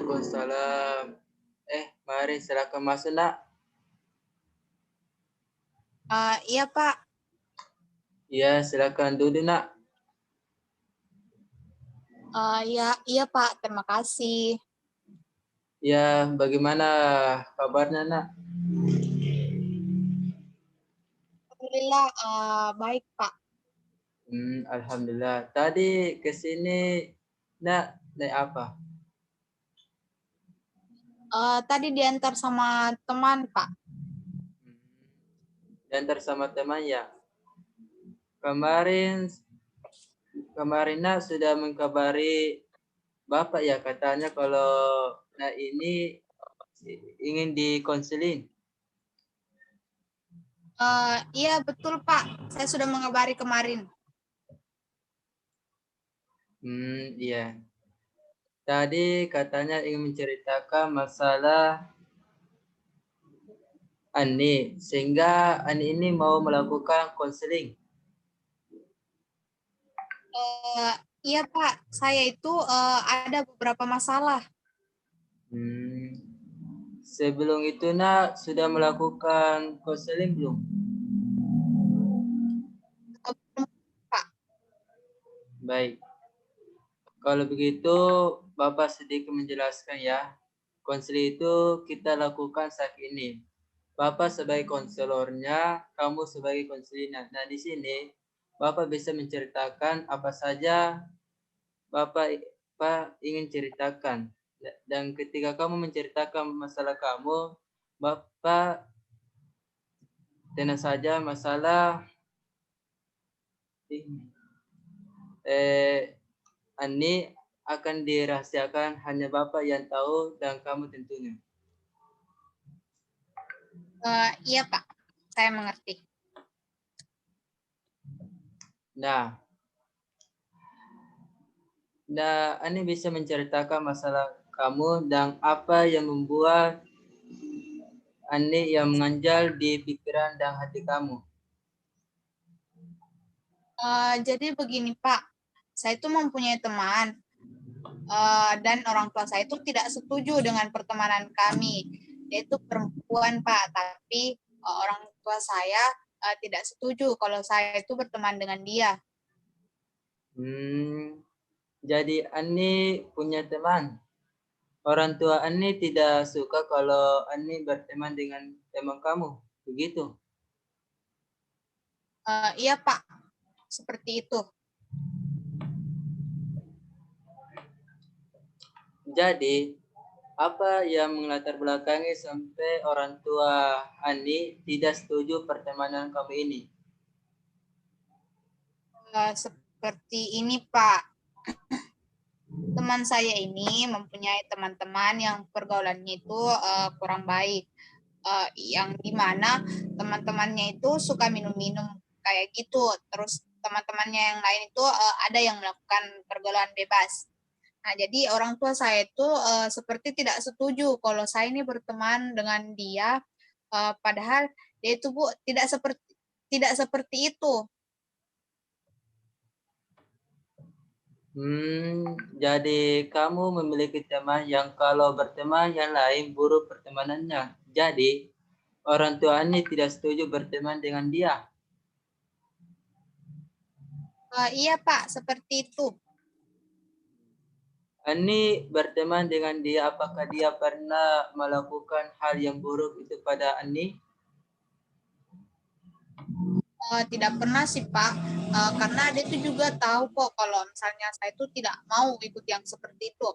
Waalaikumsalam. Mari silakan masuk, Nak. Iya Pak. Ya, silakan duduk, Nak. Iya Pak, terima kasih. Ya, bagaimana kabarnya, Nak? Alhamdulillah baik Pak. Alhamdulillah. Tadi ke sini, Nak, naik apa? Tadi diantar sama teman Pak. Diantar sama teman ya. Kemarin Nak sudah mengkabari Bapak ya, katanya kalau Nak ini ingin dikonseling. Iya betul Pak, saya sudah mengabari kemarin. Iya. Tadi katanya ingin menceritakan masalah Ani, sehingga Ani ini mau melakukan konseling. Iya Pak, saya itu ada beberapa masalah. Sebelum itu Nak sudah melakukan konseling belum? Pak. Baik. Kalau begitu Bapak sedikit menjelaskan ya. Konseling itu kita lakukan saat ini. Bapak sebagai konselornya, kamu sebagai konselornya. Nah, di sini Bapak bisa menceritakan apa saja Bapak ingin ceritakan. Dan ketika kamu menceritakan masalah kamu, Bapak tenang saja, masalah ini akan dirahasiakan hanya Bapak yang tahu dan kamu tentunya. Iya Pak, saya mengerti. Nah, Ani bisa menceritakan masalah kamu dan apa yang membuat Ani yang menganjal di pikiran dan hati kamu. Jadi begini Pak, saya itu mempunyai teman dan orang tua saya itu tidak setuju dengan pertemanan kami. Dia itu perempuan Pak, tapi orang tua saya tidak setuju kalau saya itu berteman dengan dia. Jadi Ani punya teman. Orang tua Ani tidak suka kalau Ani berteman dengan teman kamu, begitu? Iya Pak, seperti itu. Jadi, apa yang melatar belakangi sampai orang tua Ani tidak setuju pertemanan kamu ini? Seperti ini Pak, teman saya ini mempunyai teman-teman yang pergaulannya itu kurang baik, yang dimana teman-temannya itu suka minum-minum kayak gitu. Terus teman-temannya yang lain itu ada yang melakukan pergaulan bebas. Nah, jadi orang tua saya itu seperti tidak setuju kalau saya ini berteman dengan dia, padahal dia itu Bu tidak seperti itu. Jadi kamu memiliki teman yang kalau berteman yang lain buruk pertemanannya. Jadi orang tua Ani tidak setuju berteman dengan dia. Iya Pak, seperti itu. Ani berteman dengan dia, apakah dia pernah melakukan hal yang buruk itu pada Ani? Tidak pernah sih Pak, karena dia itu juga tahu kok kalau misalnya saya itu tidak mau ikut yang seperti itu.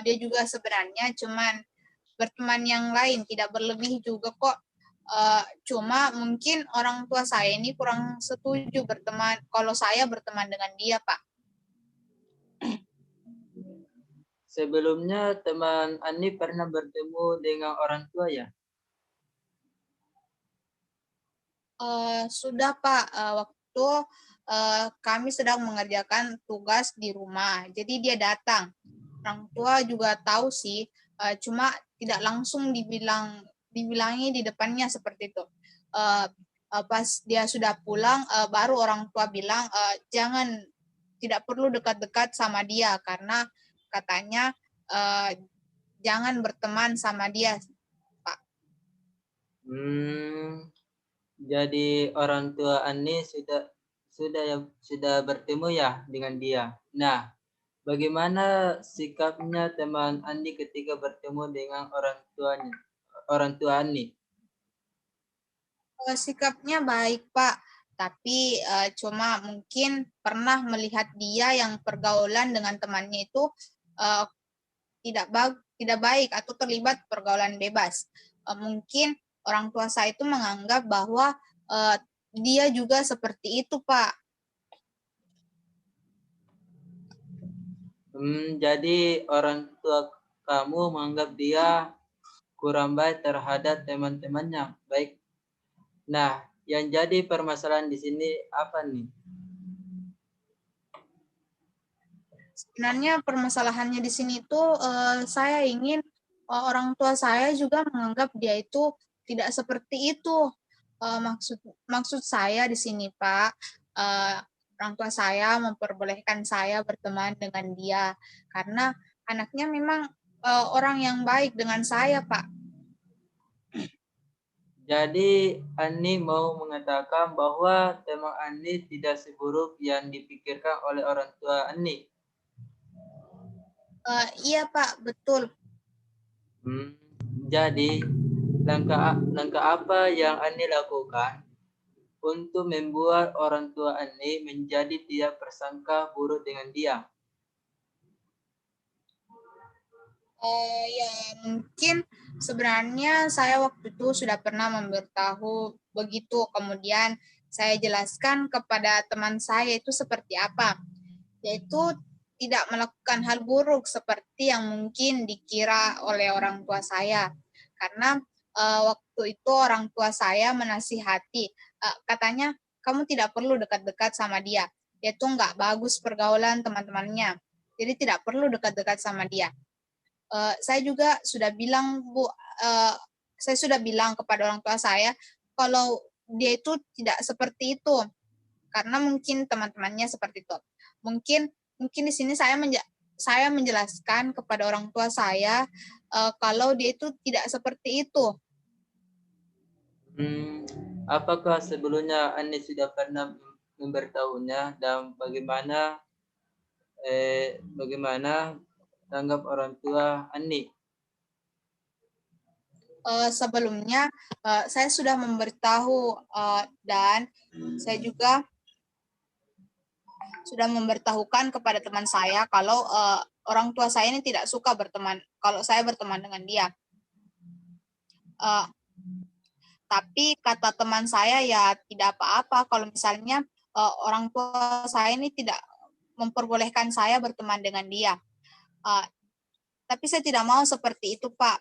Dia juga sebenarnya cuman berteman yang lain, tidak berlebih juga kok. Cuma mungkin orang tua saya ini kurang setuju berteman kalau saya berteman dengan dia Pak. Sebelumnya teman Ani pernah bertemu dengan orang tua ya? Sudah Pak, waktu kami sedang mengerjakan tugas di rumah, jadi dia datang. Orang tua juga tahu sih, cuma tidak langsung dibilangi di depannya seperti itu. Pas dia sudah pulang, baru orang tua bilang jangan, tidak perlu dekat-dekat sama dia karena katanya jangan berteman sama dia, Pak. Jadi orang tua Ani sudah bertemu ya dengan dia. Nah, bagaimana sikapnya teman Andi ketika bertemu dengan orang tua Ani? Sikapnya baik, Pak. Tapi cuma mungkin pernah melihat dia yang pergaulan dengan temannya itu tidak baik atau terlibat pergaulan bebas. Mungkin orang tua saya itu menganggap bahwa dia juga seperti itu, Pak. Jadi orang tua kamu menganggap dia kurang baik terhadap teman-temannya. Baik. Nah, yang jadi permasalahan di sini apa nih? Sebenarnya permasalahannya di sini tuh saya ingin orang tua saya juga menganggap dia itu tidak seperti itu. Maksud saya di sini, Pak, orang tua saya memperbolehkan saya berteman dengan dia karena anaknya memang orang yang baik dengan saya, Pak. Jadi Ani mau mengatakan bahwa teman Ani tidak seburuk yang dipikirkan oleh orang tua Ani. Iya, Pak, betul. Jadi langkah apa yang Ani lakukan untuk membuat orang tua Ani menjadi tidak bersangka buruk dengan dia? Ya mungkin sebenarnya saya waktu itu sudah pernah memberitahu begitu, kemudian saya jelaskan kepada teman saya itu seperti apa, yaitu tidak melakukan hal buruk seperti yang mungkin dikira oleh orang tua saya, karena waktu itu orang tua saya menasihati, katanya kamu tidak perlu dekat-dekat sama dia tuh nggak bagus pergaulan teman-temannya, jadi tidak perlu dekat-dekat sama dia. Saya juga sudah bilang, Bu, saya sudah bilang kepada orang tua saya kalau dia itu tidak seperti itu karena mungkin teman-temannya seperti itu. Mungkin di sini saya menjelaskan kepada orang tua saya kalau dia itu tidak seperti itu. Apakah sebelumnya Anda sudah pernah memberitahunya dan bagaimana tanggap orang tua Ani? Sebelumnya saya sudah memberitahu dan saya juga sudah memberitahukan kepada teman saya kalau orang tua saya ini tidak suka berteman kalau saya berteman dengan dia. Tapi kata teman saya ya tidak apa-apa kalau misalnya orang tua saya ini tidak memperbolehkan saya berteman dengan dia. Tapi saya tidak mau seperti itu, Pak.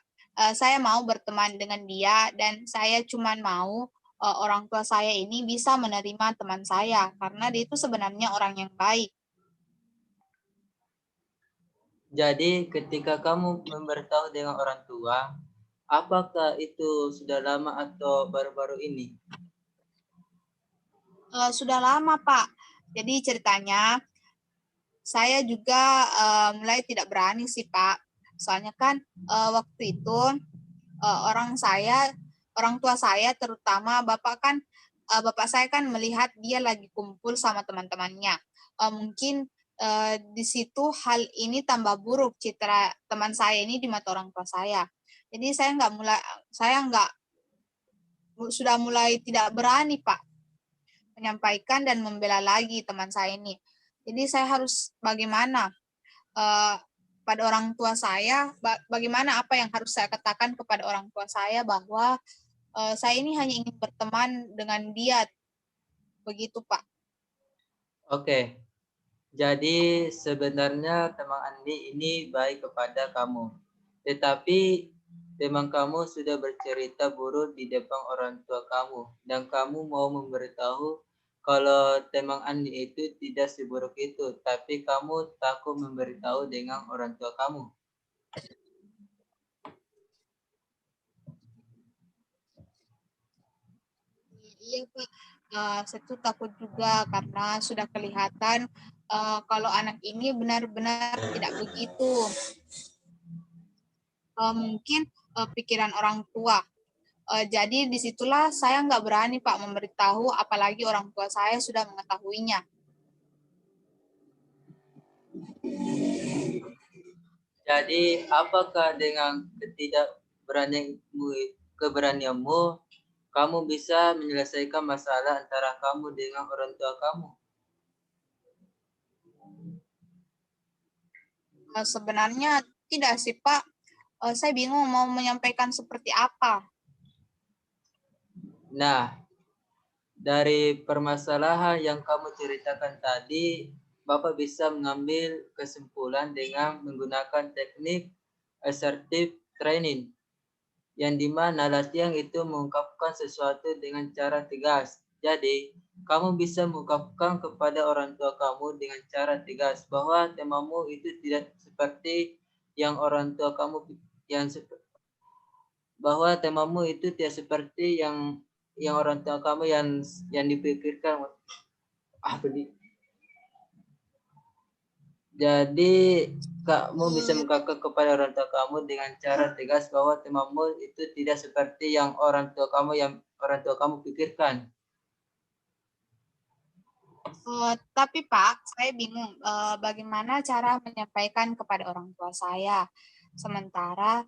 Saya mau berteman dengan dia dan saya cuma mau orang tua saya ini bisa menerima teman saya karena dia itu sebenarnya orang yang baik. Jadi ketika kamu memberitahu dengan orang tua, apakah itu sudah lama atau baru-baru ini? Sudah lama, Pak. Jadi ceritanya saya juga mulai tidak berani sih, Pak. Soalnya kan waktu itu orang tua saya terutama bapak saya kan melihat dia lagi kumpul sama teman-temannya. Mungkin di situ hal ini tambah buruk citra teman saya ini di mata orang tua saya. Jadi saya sudah mulai tidak berani, Pak, menyampaikan dan membela lagi teman saya ini. Jadi saya harus bagaimana pada orang tua saya, bagaimana apa yang harus saya katakan kepada orang tua saya bahwa saya ini hanya ingin berteman dengan dia, begitu, Pak. Oke. Jadi sebenarnya teman Andi ini baik kepada kamu. Tetapi teman kamu sudah bercerita buruk di depan orang tua kamu dan kamu mau memberitahu kalau teman Andi itu tidak seburuk itu, tapi kamu takut memberitahu dengan orang tua kamu. Iya, Pak. Saya tuh takut juga karena sudah kelihatan kalau anak ini benar-benar tidak begitu. mungkin pikiran orang tua. Jadi disitulah saya nggak berani Pak memberitahu, apalagi orang tua saya sudah mengetahuinya. Jadi, apakah dengan keberanianmu, kamu bisa menyelesaikan masalah antara kamu dengan orang tua kamu? Sebenarnya tidak sih Pak, saya bingung mau menyampaikan seperti apa. Nah, dari permasalahan yang kamu ceritakan tadi, Bapak bisa mengambil kesimpulan dengan menggunakan teknik assertive training, yang dimana latihan itu mengungkapkan sesuatu dengan cara tegas. Jadi, kamu bisa mengungkapkan kepada orang tua kamu dengan cara tegas bahwa temamu itu tidak seperti yang orang tua kamu bahwa temamu itu tidak seperti yang orang tua kamu yang dipikirkan. Jadi kamu bisa mengungkapkan kepada orang tua kamu dengan cara tegas bahwa temamu itu tidak seperti yang orang tua kamu pikirkan. Tapi Pak, saya bingung bagaimana cara menyampaikan kepada orang tua saya. Sementara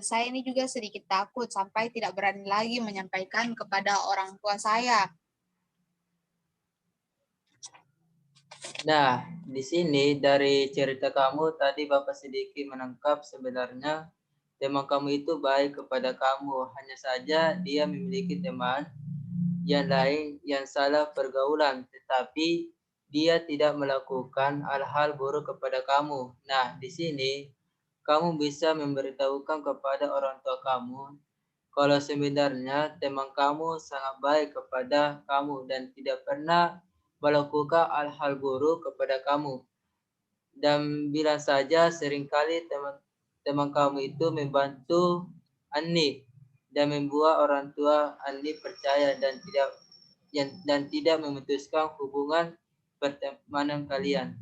saya ini juga sedikit takut sampai tidak berani lagi menyampaikan kepada orang tua saya. Nah, di sini dari cerita kamu tadi Bapak sedikit menangkap sebenarnya teman kamu itu baik kepada kamu. Hanya saja dia memiliki teman yang lain yang salah pergaulan, tetapi dia tidak melakukan hal-hal buruk kepada kamu. Nah, di sini kamu bisa memberitahukan kepada orang tua kamu kalau sebenarnya teman kamu sangat baik kepada kamu dan tidak pernah melakukan hal-hal buruk kepada kamu. Dan bila saja seringkali teman kamu itu membantu Ani dan membuat orang tua Ani percaya dan tidak memutuskan hubungan pertemanan kalian.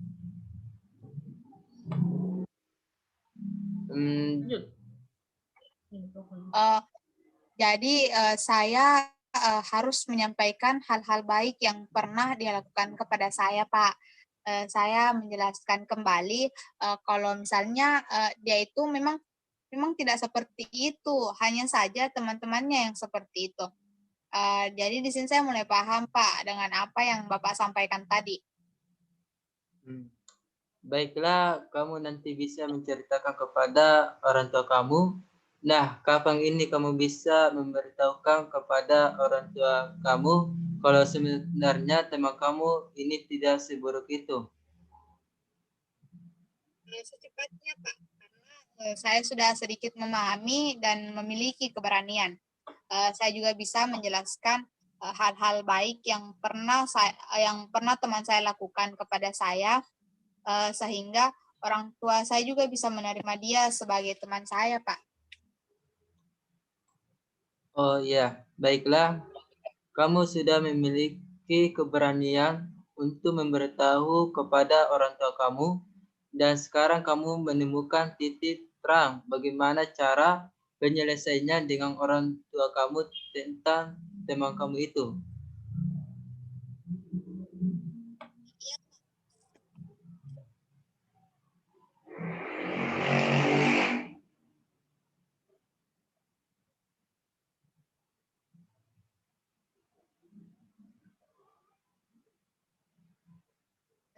Jadi saya harus menyampaikan hal-hal baik yang pernah dia lakukan kepada saya, Pak. Saya menjelaskan kembali kalau misalnya dia itu memang tidak seperti itu, hanya saja teman-temannya yang seperti itu. Jadi di sini saya mulai paham, Pak, dengan apa yang Bapak sampaikan tadi. Baiklah, kamu nanti bisa menceritakan kepada orang tua kamu. Nah, kapan ini kamu bisa memberitahukan kepada orang tua kamu kalau sebenarnya teman kamu ini tidak seburuk itu? Secepatnya, Pak, karena saya sudah sedikit memahami dan memiliki keberanian. Saya juga bisa menjelaskan hal-hal baik yang pernah teman saya lakukan kepada saya, sehingga orang tua saya juga bisa menerima dia sebagai teman saya, Pak. Oh iya, baiklah. Kamu sudah memiliki keberanian untuk memberitahu kepada orang tua kamu dan sekarang kamu menemukan titik terang bagaimana cara penyelesaiannya dengan orang tua kamu tentang teman kamu itu.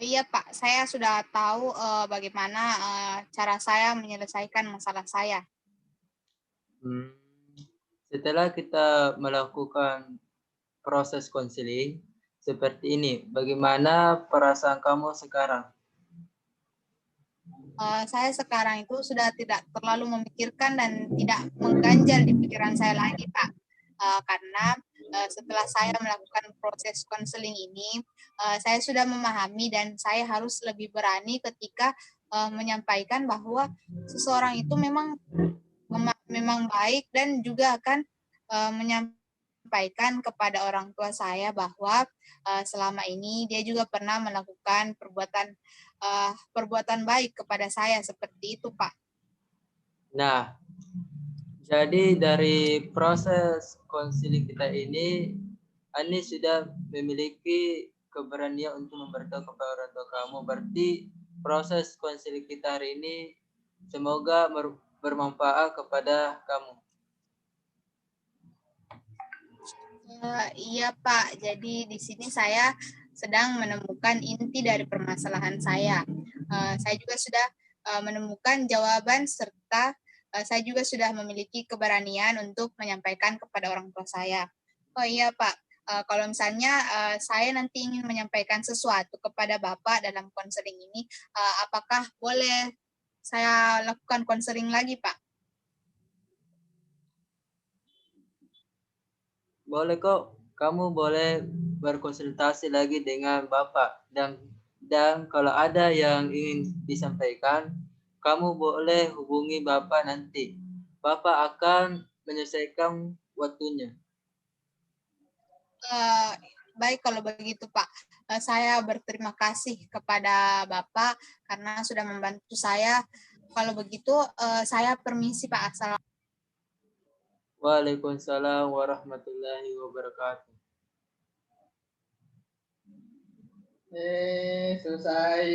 Iya, Pak, saya sudah tahu bagaimana cara saya menyelesaikan masalah saya. Setelah kita melakukan proses konseling seperti ini, bagaimana perasaan kamu sekarang? Saya sekarang itu sudah tidak terlalu memikirkan dan tidak mengganjal di pikiran saya lagi, Pak. Karena setelah saya melakukan proses konseling ini, saya sudah memahami dan saya harus lebih berani ketika menyampaikan bahwa seseorang itu memang baik dan juga akan menyampaikan kepada orang tua saya bahwa selama ini dia juga pernah melakukan perbuatan baik kepada saya seperti itu, Pak. Nah, Jadi dari proses konseling kita ini, Ani sudah memiliki keberanian untuk memberitahu kepada orang tua kamu. Berarti proses konseling kita hari ini semoga bermanfaat kepada kamu. Iya Pak, jadi di sini saya sedang menemukan inti dari permasalahan saya. Saya juga sudah menemukan jawaban serta saya juga sudah memiliki keberanian untuk menyampaikan kepada orang tua saya. Oh iya Pak, kalau misalnya saya nanti ingin menyampaikan sesuatu kepada Bapak dalam konseling ini, apakah boleh saya lakukan konseling lagi Pak? Boleh kok, kamu boleh berkonsultasi lagi dengan Bapak dan kalau ada yang ingin disampaikan, kamu boleh hubungi Bapak nanti. Bapak akan menyelesaikan waktunya. Baik kalau begitu Pak. Saya berterima kasih kepada Bapak karena sudah membantu saya. Kalau begitu saya permisi Pak. Assalamualaikum. Waalaikumsalam warahmatullahi wabarakatuh. Selesai.